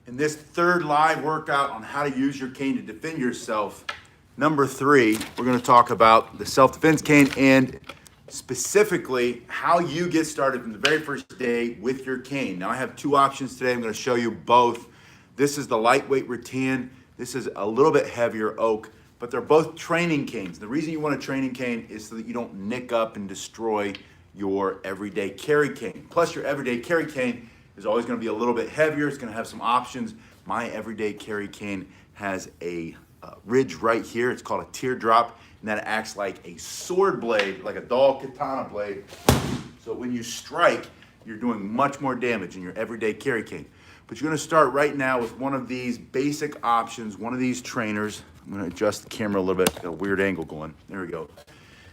In this third live workout on how to use your cane to defend yourself, number 3, we're going to talk about the self-defense cane and specifically how you get started from the very first day with your cane. Now I have 2 options today. I'm going to show you both. This is the lightweight rattan. This is a little bit heavier oak, but they're both training canes. The reason you want a training cane is so that you don't nick up and destroy your everyday carry cane. Plus your everyday carry cane is always going to be a little bit heavier. It's going to have some options. My everyday carry cane has a ridge right here. It's called a teardrop, and that acts like a sword blade, like a dull katana blade. So when you strike, you're doing much more damage in your everyday carry cane. But you're going to start right now with one of these basic options, one of these trainers. I'm going to adjust the camera a little bit. Got a weird angle going. There we go.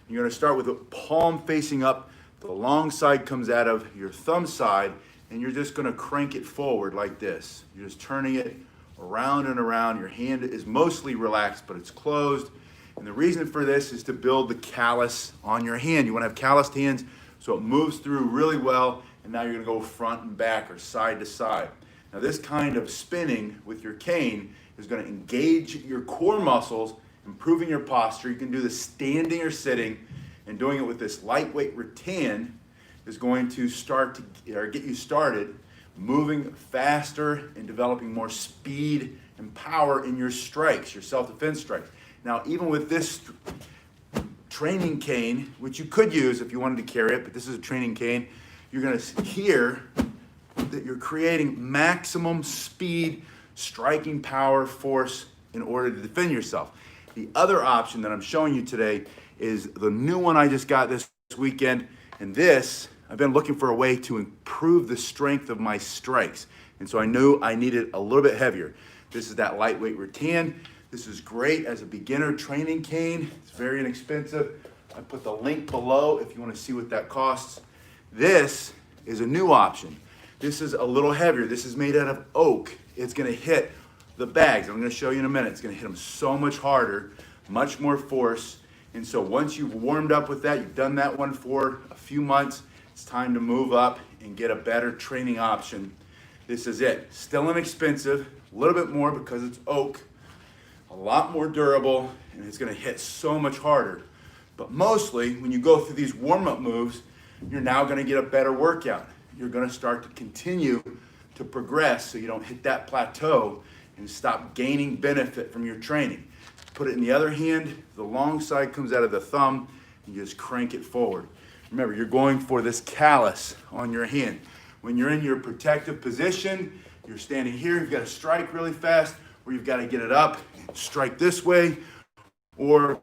You're going to start with a palm facing up. The long side comes out of your thumb side, and you're just going to crank it forward like this. You're just turning it around and around. Your hand is mostly relaxed, but it's closed. And the reason for this is to build the callus on your hand. You want to have calloused hands so it moves through really well, and now you're going to go front and back or side to side. Now this kind of spinning with your cane is going to engage your core muscles, improving your posture. You can do this standing or sitting, and doing it with this lightweight rattan is going to get you started moving faster and developing more speed and power in your strikes, your self-defense strikes. Now, even with this training cane, which you could use if you wanted to carry it, but this is a training cane, you're going to hear that you're creating maximum speed, striking power, force in order to defend yourself. The other option that I'm showing you today is the new one I just got this weekend, and this, I've been looking for a way to improve the strength of my strikes, and so I knew I needed a little bit heavier. This is that lightweight rattan. This is great as a beginner training cane. It's very inexpensive. I put the link below if you want to see what that costs. This is a new option. This is a little heavier. This is made out of oak. It's going to hit the bags. I'm going to show you in a minute. It's going to hit them so much harder, much more force. And so once you've warmed up with that, you've done that one for a few months, it's time to move up and get a better training option. This is it. Still inexpensive, a little bit more because it's oak, a lot more durable, and it's going to hit so much harder. But mostly, when you go through these warm-up moves, you're now going to get a better workout. You're going to start to continue to progress so you don't hit that plateau and stop gaining benefit from your training. Put it in the other hand, the long side comes out of the thumb, and you just crank it forward. Remember, you're going for this callus on your hand. When you're in your protective position, you're standing here, you've got to strike really fast, or you've got to get it up, strike this way, or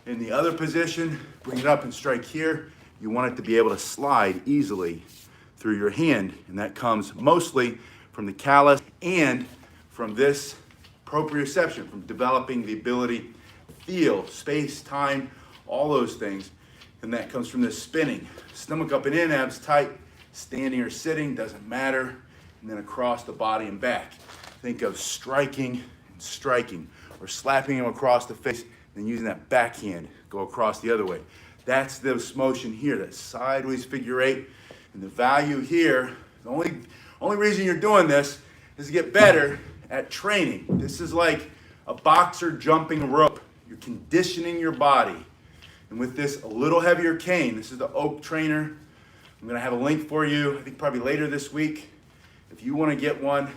in the other position, bring it up and strike here. You want it to be able to slide easily through your hand, and that comes mostly from the callus and from this proprioception, from developing the ability to feel space, time, all those things. And that comes from this spinning. Stomach up and in, abs tight, standing or sitting, doesn't matter. And then across the body and back. Think of striking and striking, or slapping him across the face, then using that backhand, go across the other way. That's this motion here, that sideways figure 8. And the value here, the only reason you're doing this is to get better at training. This is like a boxer jumping rope. You're conditioning your body. And with this a little heavier cane, this is the oak trainer. I'm gonna have a link for you, I think probably later this week. If you wanna get one,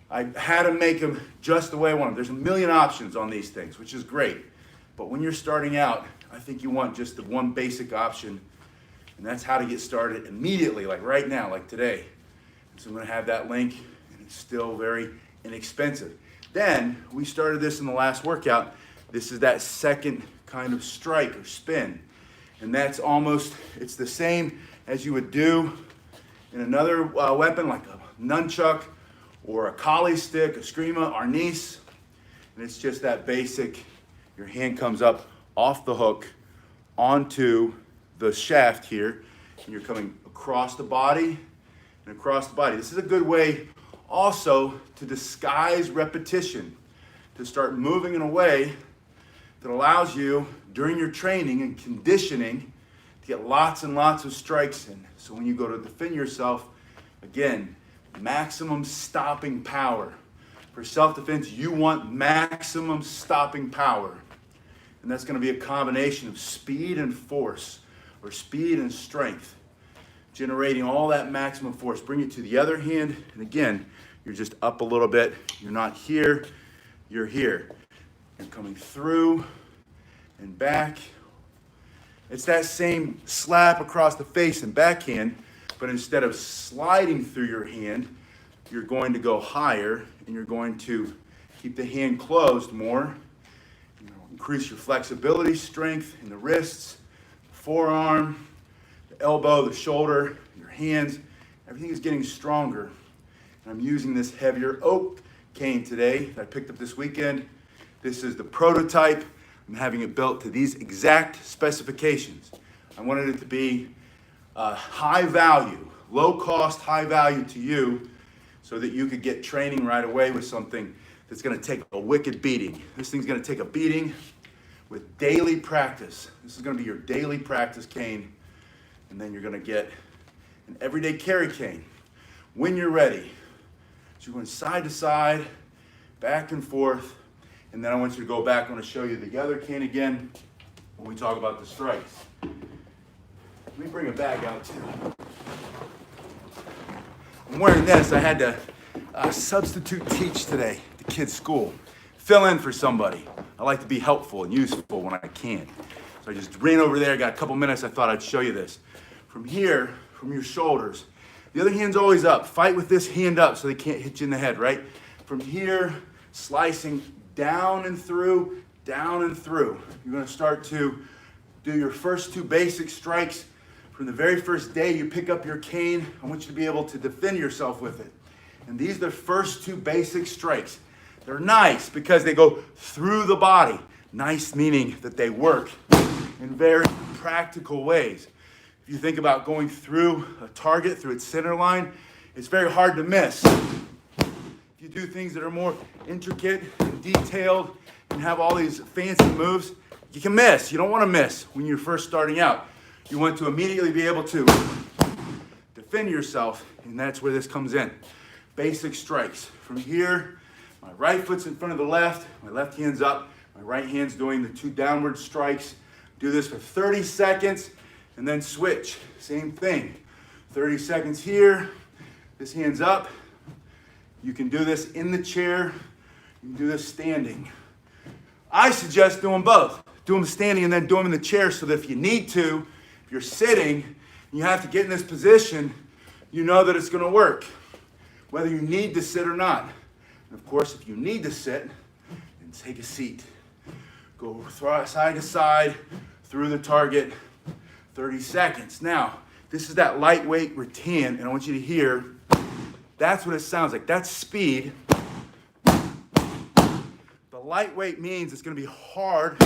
I had to make them just the way I want them. There's a million options on these things, which is great. But when you're starting out, I think you want just the one basic option, and that's how to get started immediately, like right now, like today. So I'm gonna have that link, and it's still very inexpensive. Then, we started this in the last workout. This is that second kind of strike or spin. And that's it's the same as you would do in another weapon like a nunchuck or a collie stick, a screama, arnis. And it's just that basic, your hand comes up off the hook onto the shaft here, and you're coming across the body and across the body. This is a good way also to disguise repetition, to start moving in a way that allows you during your training and conditioning to get lots and lots of strikes in. So when you go to defend yourself, again, maximum stopping power. For self-defense, you want maximum stopping power. And that's going to be a combination of speed and force, or speed and strength, generating all that maximum force. Bring it to the other hand, and again, you're just up a little bit. You're not here, you're here. You're coming through and back. It's that same slap across the face and backhand, but instead of sliding through your hand, you're going to go higher, and you're going to keep the hand closed more. Increase your flexibility, strength in the wrists, forearm, the elbow, the shoulder, your hands. Everything is getting stronger. And I'm using this heavier oak cane today that I picked up this weekend. This is the prototype. I'm having it built to these exact specifications. I wanted it to be high value, low cost, high value to you, so that you could get training right away with something that's going to take a wicked beating. This thing's going to take a beating with daily practice. This is going to be your daily practice cane, and then you're going to get an everyday carry cane when you're ready. So you're going side to side, back and forth, and then I want you to go back. I want to show you the other cane again when we talk about the strikes. Let me bring a bag out too. I'm wearing this. I had to substitute teach today at the kids' school. Fill in for somebody. I like to be helpful and useful when I can. So I just ran over there, got a couple minutes. I thought I'd show you this. From here, from your shoulders, the other hand's always up. Fight with this hand up so they can't hit you in the head, right? From here, slicing down and through, down and through. You're gonna start to do your first two basic strikes. From the very first day you pick up your cane, I want you to be able to defend yourself with it. And these are the first two basic strikes. They're nice because they go through the body. Nice meaning that they work in very practical ways. If you think about going through a target, through its center line, it's very hard to miss. If you do things that are more intricate and detailed and have all these fancy moves, you can miss. You don't want to miss when you're first starting out. You want to immediately be able to defend yourself, and that's where this comes in. Basic strikes. From here, my right foot's in front of the left, my left hand's up, my right hand's doing the two downward strikes. Do this for 30 seconds, and then switch. Same thing. 30 seconds here, this hand's up. You can do this in the chair, you can do this standing. I suggest doing both. Do them standing and then do them in the chair, so that if you need to, if you're sitting and you have to get in this position, you know that it's going to work, whether you need to sit or not. And of course, if you need to sit, then take a seat. Go side to side through the target, 30 seconds. Now, this is that lightweight rattan, and I want you to hear, that's what it sounds like. That's speed. The lightweight means it's going to be hard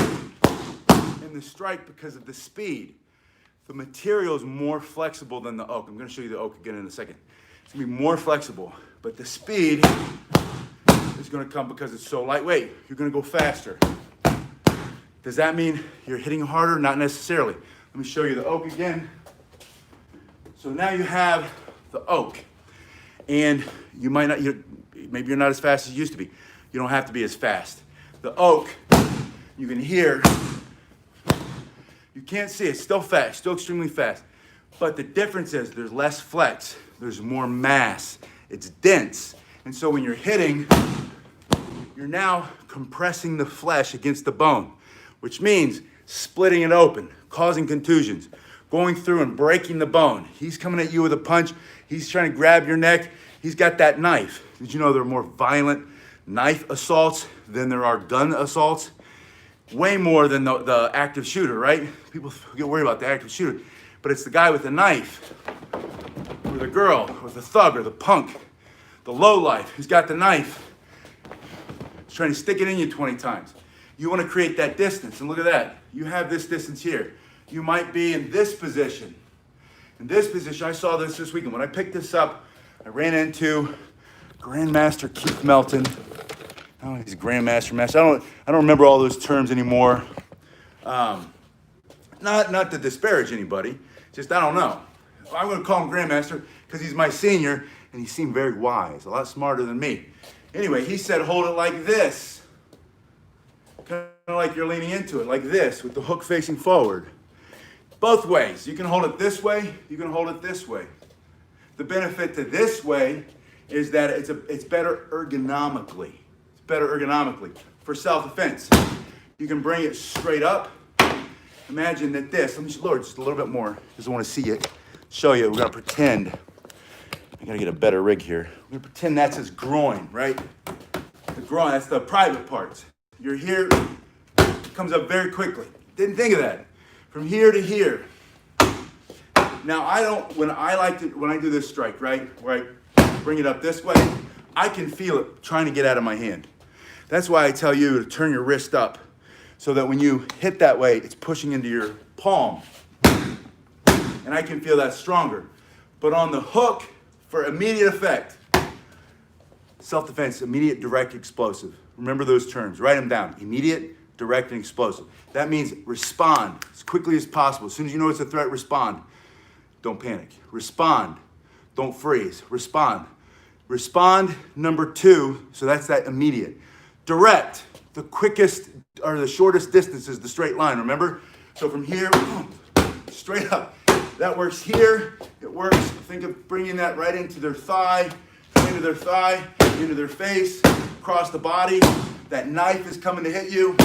in the strike because of the speed. The material is more flexible than the oak. I'm going to show you the oak again in a second. It's going to be more flexible, but the speed is going to come because it's so lightweight. You're going to go faster. Does that mean you're hitting harder? Not necessarily. Let me show you the oak again. So now you have the oak, and you might not, maybe you're not as fast as you used to be. You don't have to be as fast. The oak, you can hear, you can't see it, it's still fast, still extremely fast. But the difference is there's less flex, there's more mass, it's dense. And so when you're hitting, you're now compressing the flesh against the bone, which means splitting it open, causing contusions, going through and breaking the bone. He's coming at you with a punch, he's trying to grab your neck, he's got that knife. Did you know there are more violent knife assaults than there are gun assaults? Way more than the active shooter, right? People get worried about the active shooter, but it's the guy with the knife, or the girl, or the thug, or the punk, the lowlife who's got the knife. He's trying to stick it in you 20 times. You want to create that distance, and look at that. You have this distance here. You might be in this position. In this position, I saw this weekend. When I picked this up, I ran into Grandmaster Keith Melton. Oh, he's Grandmaster, Master. I don't remember all those terms anymore. Not to disparage anybody, just I don't know. I'm going to call him Grandmaster because he's my senior, And he seemed very wise, a lot smarter than me. Anyway, he said, hold it like this. Kind of like you're leaning into it, like this, with the hook facing forward. Both ways. You can hold it this way, you can hold it this way. The benefit to this way is that it's better ergonomically. It's better ergonomically for self-defense. You can bring it straight up. Imagine that this, let me lower it just a little bit more because I want to see it. Show you, we're gonna pretend. I gotta get a better rig here. We're gonna pretend that's his groin, right? The groin, that's the private parts. You're here, it comes up very quickly. Didn't think of that. From here to here. Now when I do this strike, right, where I bring it up this way, I can feel it trying to get out of my hand. That's why I tell you to turn your wrist up so that when you hit that way, it's pushing into your palm. And I can feel that stronger. But on the hook, for immediate effect, self-defense, immediate, direct, explosive. Remember those terms, write them down. Immediate, direct, and explosive. That means respond as quickly as possible. As soon as you know it's a threat, respond. Don't panic. Respond. Don't freeze. Respond. Respond, number 2, so that's that immediate. Direct, the quickest or the shortest distance is the straight line, remember? So from here, boom, straight up. That works here, it works. Think of bringing that right into their thigh, into their face, across the body. That knife is coming to hit you,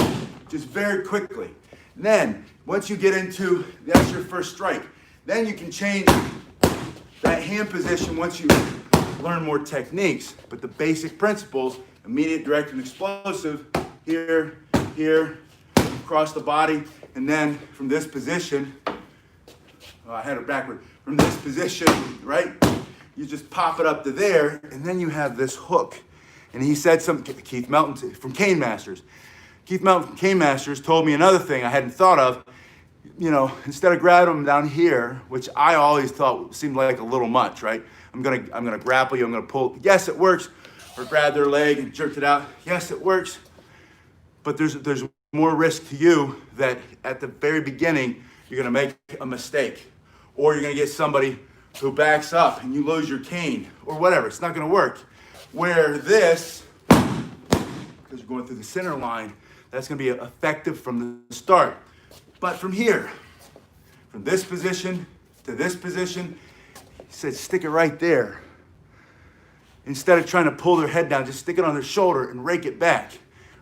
just very quickly. And then, once you get into, that's your first strike. Then you can change that hand position once you learn more techniques. But the basic principles, immediate, direct, and explosive, here, here, across the body, and then from this position, I had it backward. From this position, right, you just pop it up to there, and then you have this hook. And he said something, Keith Melton from Cane Masters. Keith Melton from Cane Masters told me another thing I hadn't thought of. You know, instead of grabbing them down here, which I always thought seemed like a little much, right? I'm gonna grapple you, I'm gonna pull. Yes, it works. Or grab their leg and jerk it out. Yes, it works. But there's more risk to you that at the very beginning, you're gonna make a mistake. Or you're gonna get somebody who backs up and you lose your cane or whatever. It's not gonna work. Where this, because you're going through the center line, that's gonna be effective from the start. But from here, from this position to this position, he said stick it right there. Instead of trying to pull their head down, just stick it on their shoulder and rake it back.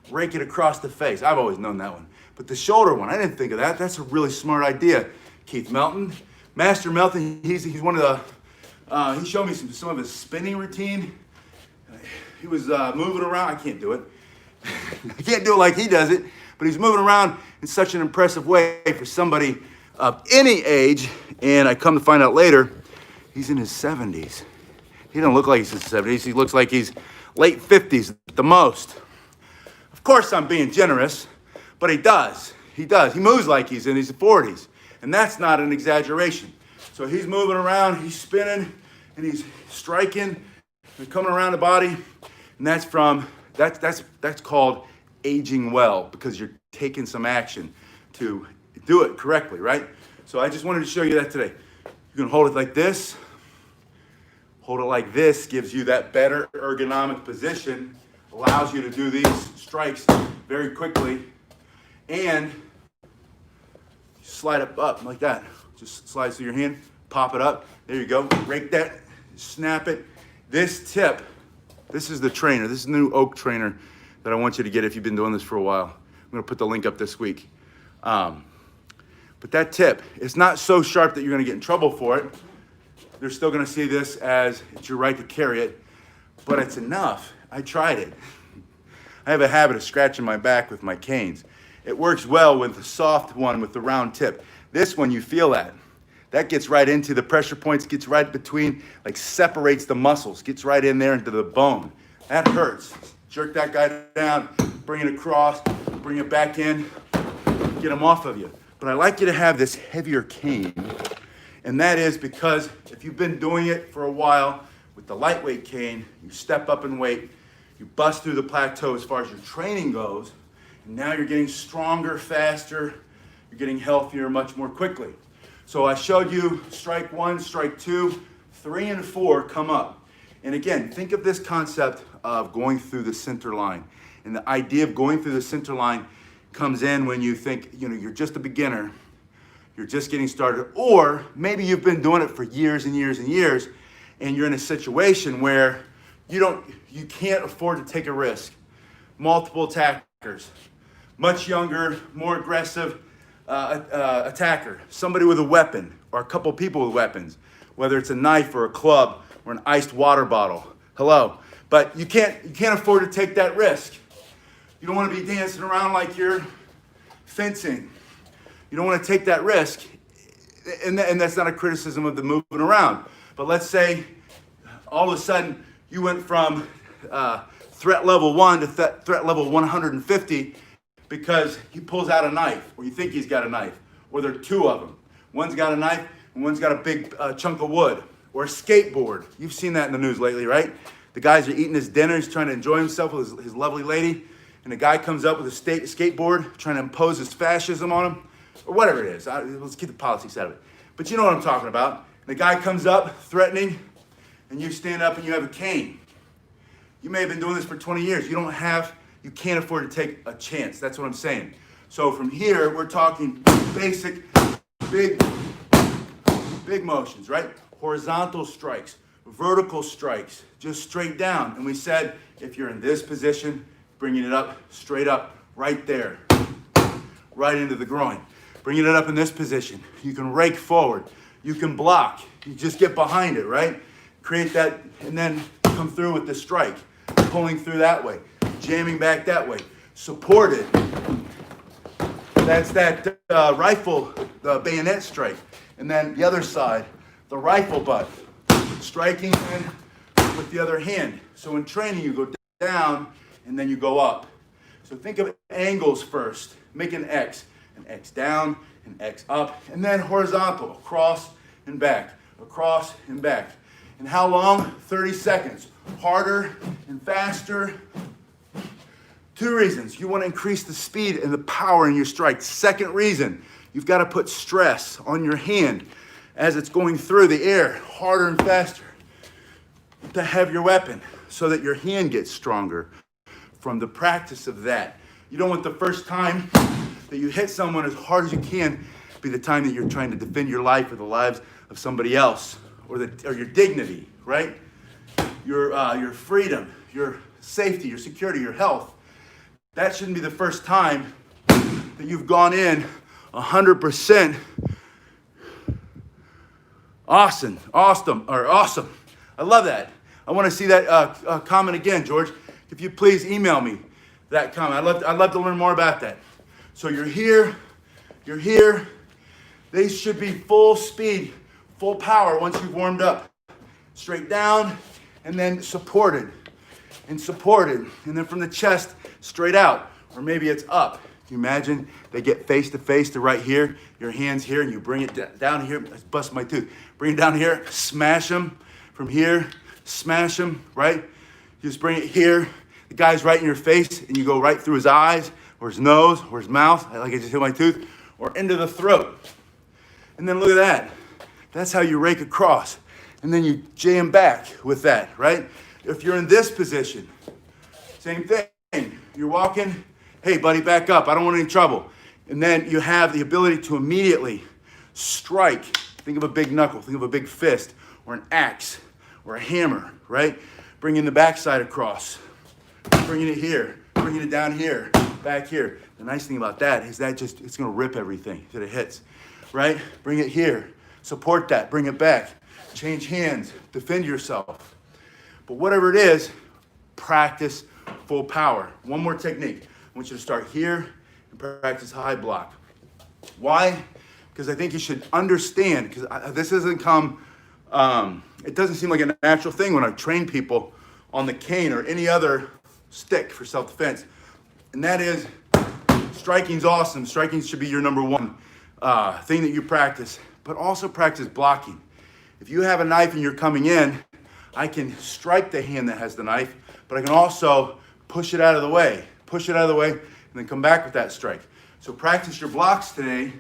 Rake it across the face. I've always known that one. But the shoulder one, I didn't think of that. That's a really smart idea. Keith Melton, Master Melton, he's one of the, he showed me some of his spinning routine. He was moving around. I can't do it. I can't do it like he does it, but he's moving around in such an impressive way for somebody of any age. And I come to find out later, he's in his 70s. He doesn't look like he's in his 70s. He looks like he's late 50s at the most. Of course, I'm being generous, but he does. He does. He moves like he's in his 40s. And that's not an exaggeration. So he's moving around, he's spinning, and he's striking and coming around the body. And that's called aging well, because you're taking some action to do it correctly, right? So I just wanted to show you that today. You can hold it like this. Hold it like this, gives you that better ergonomic position, allows you to do these strikes very quickly, and slide it up like that. Just slides through your hand, pop it up. There you go. Rake that, snap it. This tip, this is the trainer. This is the new oak trainer that I want you to get if you've been doing this for a while. I'm gonna put the link up this week. But that tip, it's not so sharp that you're gonna get in trouble for it. They're still gonna see this as it's your right to carry it, but it's enough. I tried it. I have a habit of scratching my back with my canes. It works well with the soft one with the round tip. This one, you feel that. That gets right into the pressure points, gets right between, like separates the muscles, gets right in there into the bone. That hurts. Jerk that guy down, bring it across, bring it back in, get him off of you. But I like you to have this heavier cane, and that is because if you've been doing it for a while with the lightweight cane, you step up in weight, you bust through the plateau as far as your training goes, and now you're getting stronger, faster, you're getting healthier much more quickly. So I showed you strike 1, strike 2, 3, and 4 come up. And again, think of this concept of going through the center line. And the idea of going through the center line comes in when you think, you're just a beginner, you're just getting started, or maybe you've been doing it for years and years and years, and you're in a situation where you can't afford to take a risk. Multiple attackers, much younger, more aggressive attacker, somebody with a weapon, or a couple people with weapons, whether it's a knife or a club or an iced water bottle. Hello. But you can't afford to take that risk. You don't want to be dancing around like you're fencing. You don't want to take that risk. And that's not a criticism of the moving around. But let's say all of a sudden you went from threat level 1 to threat level 150 because he pulls out a knife, or you think he's got a knife, or there are two of them. One's got a knife and one's got a big chunk of wood, or a skateboard. You've seen that in the news lately, right? The guys are eating his dinner, he's trying to enjoy himself with his lovely lady, and the guy comes up with a skateboard trying to impose his fascism on him, or whatever it is. Let's get the politics out of it. But you know what I'm talking about. The guy comes up threatening, and you stand up and you have a cane. You may have been doing this for 20 years. You can't afford to take a chance. That's what I'm saying. So from here, we're talking basic, big motions, right? Horizontal strikes, vertical strikes, just straight down. And we said, if you're in this position, bringing it up, straight up, right there, right into the groin. Bringing it up in this position. You can rake forward. You can block. You just get behind it, right? Create that, and then come through with the strike. Pulling through that way. Jamming back that way. Supported. That's that rifle, the bayonet strike. And then the other side, the rifle butt. Striking in with the other hand. So in training, you go down and then you go up. So think of angles first. Make an X down, an X up, and then horizontal, across and back, across and back. And how long? 30 seconds. Harder and faster. Two reasons. You want to increase the speed and the power in your strike. Second reason, you've got to put stress on your hand as it's going through the air, harder and faster, to have your weapon so that your hand gets stronger from the practice of that. You don't want the first time that you hit someone as hard as you can be the time that you're trying to defend your life or the lives of somebody else, or your dignity, right? Your freedom, your safety, your security, your health. That shouldn't be the first time that you've gone in 100% awesome. I love that. I want to see that comment again, George. If you please email me that comment. I'd love to learn more about that. So you're here. They should be full speed, full power once you've warmed up. Straight down, and then supported, and then from the chest, straight out, or maybe it's up. Can you imagine they get face to face to right here, your hand's here, and you bring it down here, I bust my tooth, bring it down here, smash them, from here, smash them, right? You just bring it here, the guy's right in your face, and you go right through his eyes, or his nose, or his mouth, like I just hit my tooth, or into the throat. And then look at that. That's how you rake across. And then you jam back with that, right? If you're in this position, same thing. You're walking, hey buddy, back up. I don't want any trouble. And then you have the ability to immediately strike. Think of a big knuckle, think of a big fist, or an axe, or a hammer, right? Bringing the backside across, bringing it here, bringing it down here, back here. The nice thing about that is that it's gonna rip everything that it hits, right? Bring it here, support that, bring it back. Change hands, defend yourself. But whatever it is, practice full power. One more technique. I want you to start here and practice high block. Why? Because I think you should understand, because this doesn't come, it doesn't seem like a natural thing when I train people on the cane or any other stick for self-defense. And that is, striking's awesome. Striking should be your number one thing that you practice, but also practice blocking. If you have a knife and you're coming in, I can strike the hand that has the knife, but I can also push it out of the way, and then come back with that strike. So practice your blocks today.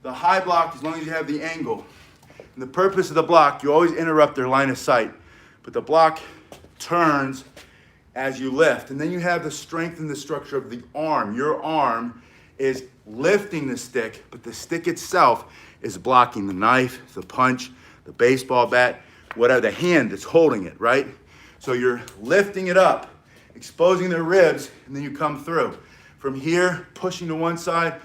The high block, as long as you have the angle. And the purpose of the block, you always interrupt their line of sight but the block turns as you lift. And then you have the strength and the structure of the arm. Your arm is lifting the stick, but the stick itself is blocking the knife, the punch, the baseball bat, whatever, the hand that's holding it, right? So you're lifting it up, exposing the ribs, and then you come through. From here, pushing to one side,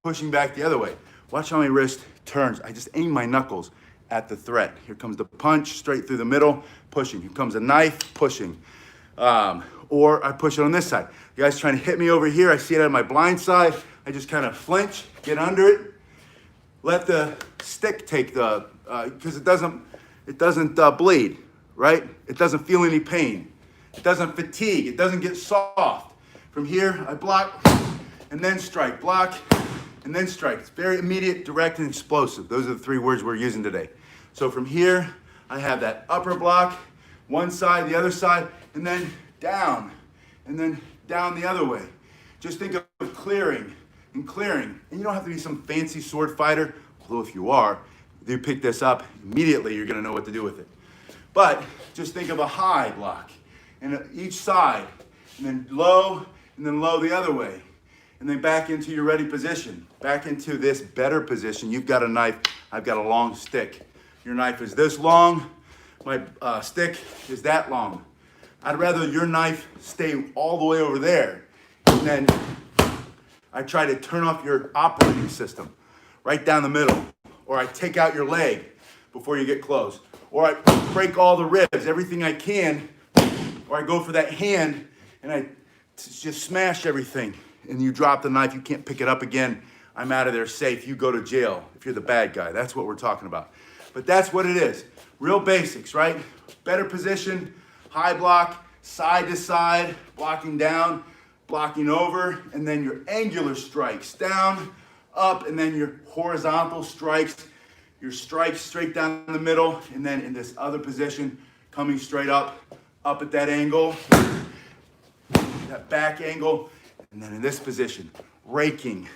pushing back the other way. Watch how my wrist turns. I just aim my knuckles at the threat. Here comes the punch, straight through the middle, pushing. Here comes a knife, pushing. Or I push it on this side. The guy's trying to hit me over here. I see it on my blind side. I just kind of flinch, get under it, let the stick take the, because it doesn't bleed, right? It doesn't feel any pain. It doesn't fatigue. It doesn't get soft. From here, I block and then strike, block and then strike. It's very immediate, direct, and explosive. Those are the three words we're using today. So from here, I have that upper block, one side, the other side, and then down the other way. Just think of clearing and clearing. And you don't have to be some fancy sword fighter, although if you are, you pick this up, immediately you're gonna know what to do with it. But just think of a high block, and each side, and then low the other way. And then back into your ready position, back into this better position. You've got a knife, I've got a long stick. Your knife is this long, my stick is that long. I'd rather your knife stay all the way over there, and then I try to turn off your operating system right down the middle, or I take out your leg before you get close, or I break all the ribs, everything I can, or I go for that hand and I just smash everything, and you drop the knife, you can't pick it up again. I'm out of there safe. You go to jail if you're the bad guy. That's what we're talking about. But that's what it is. Real basics, right? Better position, high block, side to side, blocking down, blocking over, and then your angular strikes, down, up, and then your horizontal strikes, your strikes straight down the middle, and then in this other position, coming straight up at that angle, that back angle, and then in this position, raking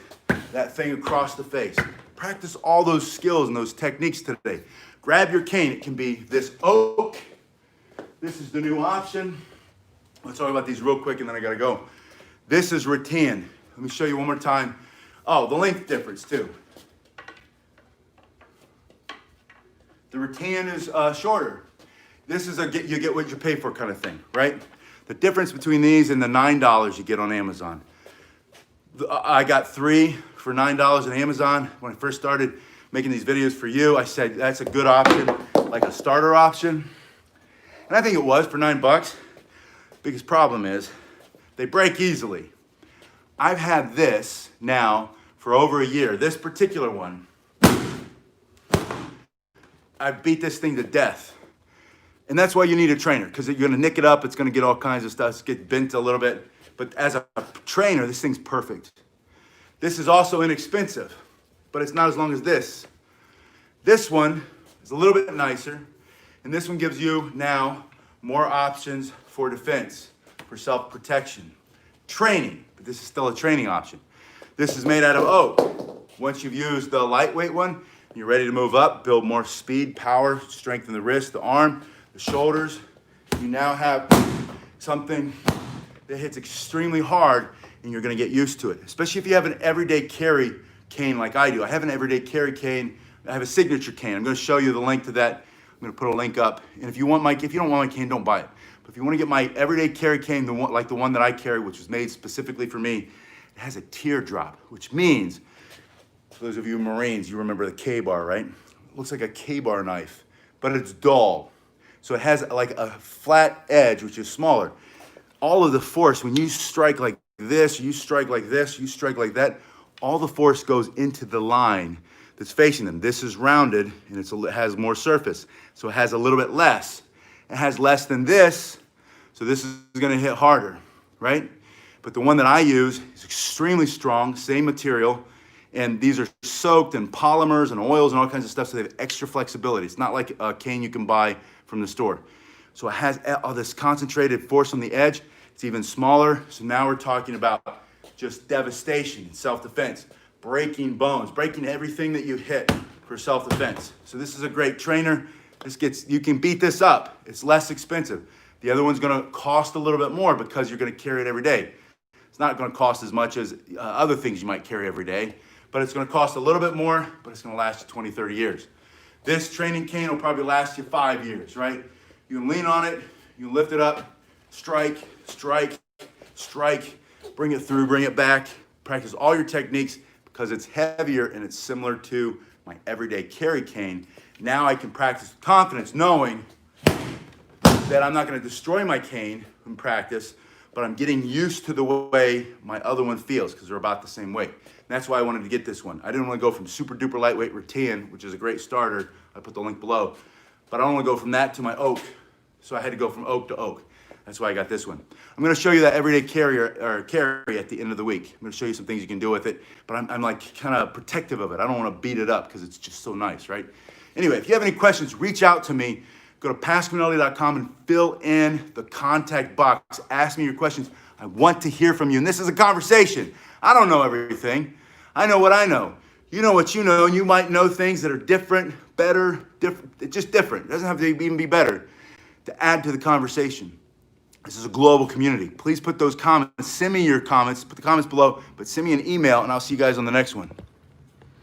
that thing across the face. Practice all those skills and those techniques today. Grab your cane. It can be this oak. This is the new option. Let's talk about these real quick and then I gotta go. This is rattan. Let me show you one more time. Oh, the length difference too. The rattan is shorter. This is you get what you pay for kind of thing, right? The difference between these and the $9 you get on Amazon. I got 3 for $9 on Amazon. When I first started making these videos for you, I said that's a good option, like a starter option. And I think it was for $9. Biggest problem is they break easily. I've had this now for over a year. This particular one, I beat this thing to death. And that's why you need a trainer, because you're gonna nick it up, it's gonna get all kinds of stuff, get bent a little bit. But as a trainer, this thing's perfect. This is also inexpensive, but it's not as long as this. This one is a little bit nicer, and this one gives you now more options for defense, for self-protection. Training, but this is still a training option. This is made out of oak. Once you've used the lightweight one, you're ready to move up, build more speed, power, strengthen the wrist, the arm, the shoulders. You now have something that hits extremely hard, and you're gonna get used to it, especially if you have an everyday carry cane like I do. I have an everyday carry cane. I have a signature cane. I'm gonna show you the link to that. I'm gonna put a link up. And if you don't want my cane, don't buy it. But if you wanna get my everyday carry cane, like the one that I carry, which was made specifically for me, it has a teardrop, which means, for those of you Marines, you remember the K-bar, right? It looks like a K-bar knife, but it's dull. So it has like a flat edge, which is smaller. All of the force, when you strike like this, you strike like this, you strike like that, all the force goes into the line that's facing them. This is rounded and it has more surface. So it has a little bit less. It has less than this, so this is gonna hit harder, right? But the one that I use is extremely strong, same material, and these are soaked in polymers and oils and all kinds of stuff, so they have extra flexibility. It's not like a cane you can buy from the store. So it has all this concentrated force on the edge. It's even smaller. So now we're talking about just devastation and self-defense, breaking bones, breaking everything that you hit for self-defense. So this is a great trainer. You can beat this up. It's less expensive. The other one's gonna cost a little bit more because you're gonna carry it every day. It's not gonna cost as much as other things you might carry every day, but it's gonna cost a little bit more, but it's gonna last you 20, 30 years. This training cane will probably last you 5 years, right? You can lean on it, you can lift it up, strike, strike, strike, bring it through, bring it back, practice all your techniques because it's heavier and it's similar to my everyday carry cane. Now I can practice with confidence knowing that I'm not gonna destroy my cane in practice, but I'm getting used to the way my other one feels because they're about the same weight. And that's why I wanted to get this one. I didn't want to go from super duper lightweight rattan, which is a great starter. I put the link below. But I don't want to go from that to my oak. So I had to go from oak to oak. That's why I got this one. I'm going to show you that everyday carry at the end of the week. I'm going to show you some things you can do with it, but I'm like kind of protective of it. I don't want to beat it up because it's just so nice, right? Anyway, if you have any questions, reach out to me. Go to pasquinelli.com and fill in the contact box. Ask me your questions. I want to hear from you. And this is a conversation. I don't know everything. I know what I know. You know what you know, and you might know things that are different, better, different, just different. It doesn't have to even be better to add to the conversation. This is a global community. Please put those comments, send me your comments, put the comments below, but send me an email, and I'll see you guys on the next one.